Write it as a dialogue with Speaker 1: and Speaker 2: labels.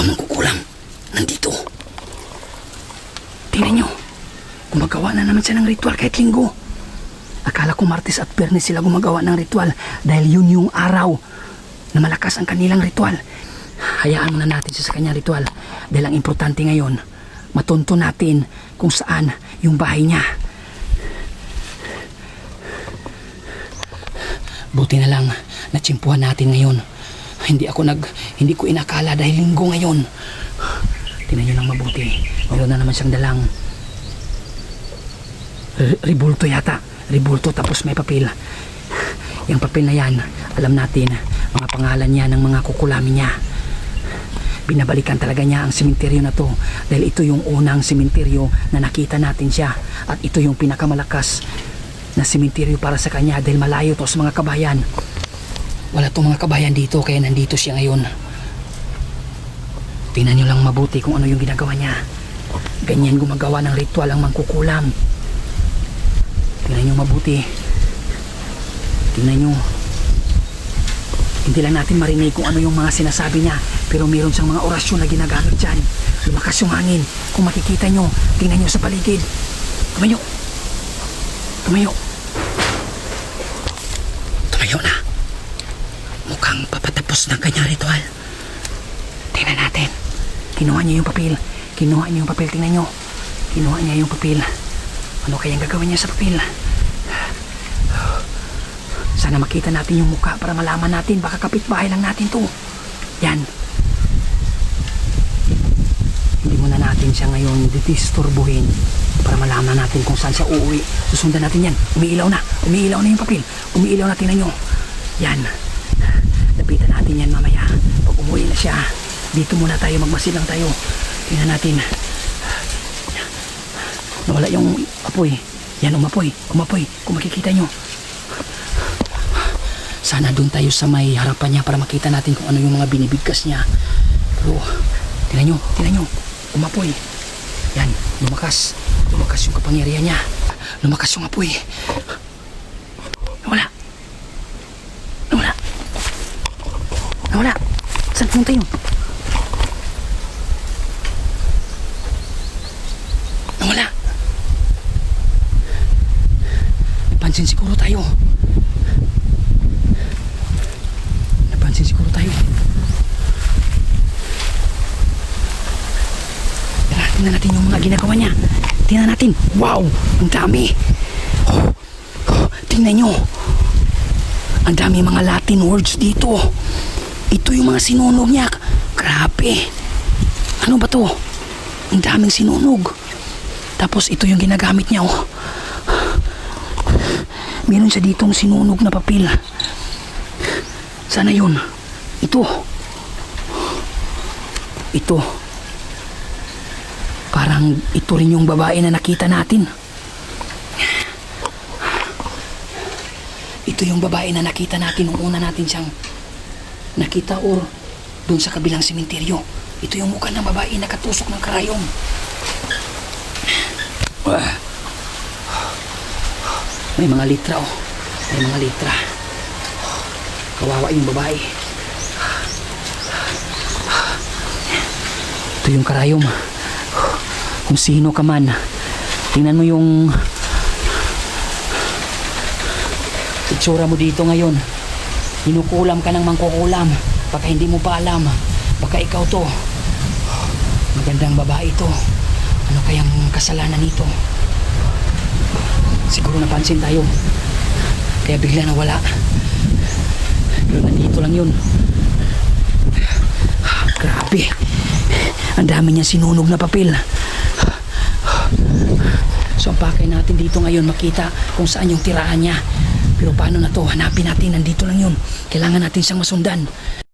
Speaker 1: ang mangkukulam. Nandito. Tingnan nyo. Gumagawa na naman siya ng ritual kahit linggo. Akala ko Martes at Biyernes sila gumagawa ng ritual dahil yun yung araw na malakas ang kanilang ritual. Hayaan muna natin siya sa kanyang ritual dahil ang importante ngayon, matunto natin kung saan yung bahay niya. Buti na lang natsimpuhan natin ngayon. Hindi ko inakala dahil linggo ngayon. Tingnan nyo lang mabuti. Meron na naman siyang dalang ribulto yata. Ribulto tapos may papel. Yung papel na yan, alam natin mga pangalan niya ng mga kukulami niya. Binabalikan talaga niya ang sementeryo na to dahil ito yung unang sementeryo na nakita natin siya at ito yung pinakamalakas na sementeryo para sa kanya dahil malayo to sa mga kabayan. Wala tong mga kabayan dito kaya nandito siya ngayon. Tingnan nyo lang mabuti kung ano yung ginagawa niya. Ganyan gumagawa ng ritual ang mangkukulam. Tingnan nyo mabuti. Tingnan nyo. Hindi lang natin marinig kung ano yung mga sinasabi niya, pero meron siyang mga orasyon na ginagamit dyan. Lumakas yung hangin. Kung makikita nyo, tingnan nyo sa paligid. Tumayo. Tumayo. Tumayo na. Mukhang papatapos ng kanyang ritual. Tingnan natin. Kinuha niya yung papel. Kinuha niya yung papel. Tingnan nyo. Kinuha niya yung papel. Ano kayang gagawin niya sa papel? Sana makita natin yung mukha para malaman natin. Baka kapitbahay lang natin to. Yan. Hindi muna natin siya ngayon disturbuhin para malaman natin kung saan siya uuwi. Susundan natin yan. Umiilaw na. Umiilaw na yung papel. Umiilaw na. Tingnan nyo. Yan. Lapitan natin yan mamaya. Pag umuwi na siya, dito muna tayo. Magmasilang tayo. Tingnan natin. Nawala yung apoy. Yan, umapoy. Umapoy. Kung makikita nyo. Sana doon tayo sa may harapan niya para makita natin kung ano yung mga binibigkas niya. Pero, tingnan nyo. Umapoy. Yan, lumakas. Lumakas yung kapangyarihan niya. Lumakas yung apoy. Nawala. Nawala. Nawala. Saan pumunta yun? Nawala. Napansin siguro tayo. Tingnan natin yung mga ginagawa niya. Tingnan natin. Wow! Ang dami. Tingnan nyo. Ang dami mga Latin words dito. Ito yung mga sinunog niya. Grabe. Ano ba to? Ang daming sinunog. Tapos ito yung ginagamit niya. Meron siya ditong sinunog na papel. Sana yun. Ito. Parang ito rin yung babae na nakita natin. Ito yung babae na nakita natin nung una natin siyang nakita or dun sa kabilang sementeryo. Ito yung mukha ng babae na katusok ng karayom. May mga litra May mga litra. Kawawa yung babae. Ito yung karayom. Kung sino ka man, tingnan mo yung itsura mo dito ngayon. Hinukulam ka ng mangkukulam. Baka hindi mo pa alam. Baka ikaw to. Magandang babae to. Ano kayang kasalanan nito? Siguro napansin tayo. Kaya bigla nawala. Pero nandito lang yun. Grabe. Ang dami niya sinunog na papel. So ang pakay natin dito ngayon makita kung saan yung tirahan niya. Pero paano na to? Hanapin natin. Nandito lang yun. Kailangan natin siyang masundan.